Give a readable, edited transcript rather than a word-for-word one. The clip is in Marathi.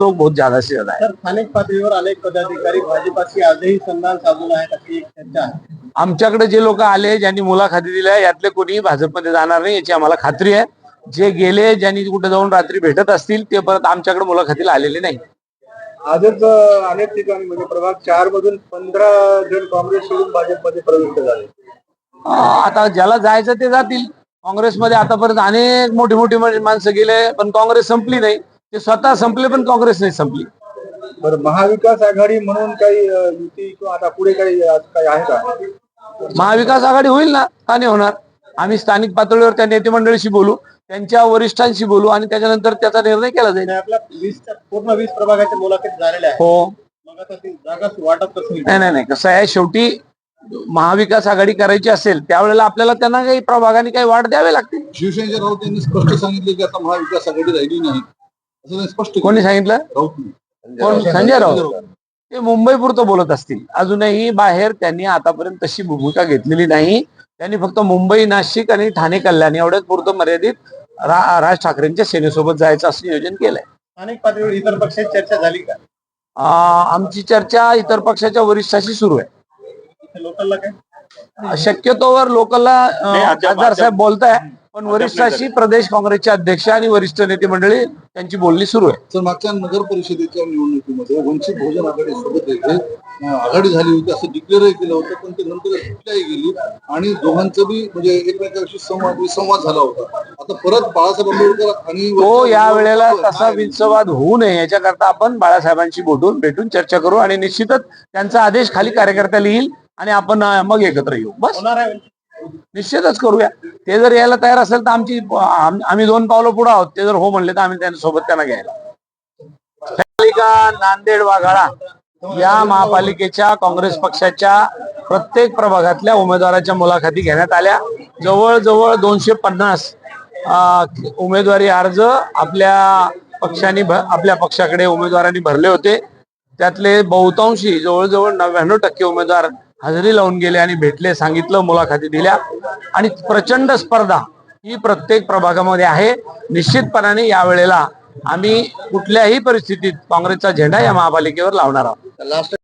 लोग बहुत ज्यादा से ज्यादा है। तर स्थानिक पातळीवर अनेक पदाधिकारी भाजपाशी आजही संधान साधून आहेत अशी एक चर्चा आहे। आमच्याकडे जे लोक आले ज्यांनी मुलाखती दिल्या यातले कोणीही भाजपमध्ये जाणार नाही याची आम्हाला खात्री आहे। जे गेले ज्यांनी कुठे जाऊन रात्री भेटत असतील ते परत आमच्याकडे मुलाखतीला आलेले नाही। आजच अनेक ठिकाणी म्हणजे प्रभाग 4 मधून 15 जण काँग्रेस सोडून भाजपमध्ये प्रविष्ट झाले। आता ज्याला जायचं ते जातील। काँग्रेसमध्ये आतापर्यंत अनेक मोठी मोठी माणसं गेले पण काँग्रेस संपली नाही। ते स्वतः संपले पण काँग्रेस नाही संपली। बरं, महाविकास आघाडी म्हणून काही युती किंवा आता पुढे काही आहे का? महाविकास आघाडी होईल ना, का नाही होणार। आम्ही स्थानिक पातळीवर त्या नेते मंडळीशी बोलू, त्यांच्या वरिष्ठांशी बोलू आणि त्याच्यानंतर त्याचा निर्णय केला जाईल। आपल्या पूर्ण 20 प्रभागाच्या मुलाखत झालेल्या आहेत। हो, मग आता ती जागा वाटप कसं होईल? नाही कसं आहे, शेवटी महाविकास आघाडी करायची असेल त्यावेळेला आपल्याला त्यांना काही प्रभागाने काही वाढ द्यावे लागतील। शिवसेनेच्या राऊत यांनी स्पष्ट सांगितले की आता महाविकास आघाडी राहिली नाही असं स्पष्ट कोणी सांगितलं? राऊत कोण? संजय राऊत। ते मुंबई पुरतं बोलत असतील, अजूनही बाहेर त्यांनी आतापर्यंत तशी भूमिका घेतलेली नाही। त्यांनी फक्त मुंबई, नाशिक आणि ठाणे, कल्याण एवढ्याच पुरतं मर्यादित राज ठाकरेंच्या सेनेसोबत जायचं असं नियोजन केलंय। स्थानिक पातळीवर इतर पक्षाची चर्चा झाली का? आमची चर्चा इतर पक्षाच्या वरिष्ठाशी सुरू आहे। लोकलला काय शक्यतोवर लोकलला खासदार साहेब बोलताय, पण वरिष्ठाशी प्रदेश काँग्रेसचे अध्यक्ष आणि वरिष्ठ नेते मंडळी त्यांची बोलणी सुरू आहे। तर मागच्या नगर परिषदेच्या निवडणुकीमध्ये वंचित बहुजन आघाडी सोबत आघाडी झाली होती असं डिक्लेअर केलं होतं, पण ते नंतर सुटल्याही गेली आणि दोघांचं बी म्हणजे एकमेकांशी संवाद झाला होता। आता परत बाळासाहेब आंबेडकर आणि तो या वेळेला तसा विसंवाद होऊ नये याच्याकरता आपण बाळासाहेबांशी भेटून चर्चा करू आणि निश्चितच त्यांचा आदेश खाली कार्यकर्त्याला येईल आणि आपण मग एकत्र येऊ। बस निश्चितच करूया। ते जर यायला तयार असेल तर आम्ही 2 पावलं पुढे आहोत। ते जर हो म्हणले तर आम्ही त्यांच्यासोबत त्यांना घ्यायला। नांदेड वाघाळा या महापालिकेच्या काँग्रेस पक्षाच्या प्रत्येक प्रभागातल्या उमेदवाराच्या मुलाखती घेण्यात आल्या। जवळजवळ 250 उमेदवारी अर्ज आपल्या पक्षाकडे उमेदवारांनी भरले होते। त्यातले बहुतांशी जवळजवळ 99% उमेदवार हजेरी लावून गेले आणि भेटले, सांगितलं, मुलाखती दिल्या आणि प्रचंड स्पर्धा ही प्रत्येक प्रभागामध्ये आहे। निश्चितपणाने यावेळेला आम्ही कुठल्याही परिस्थितीत काँग्रेसचा झेंडा या महापालिकेवर लावणार आहोत।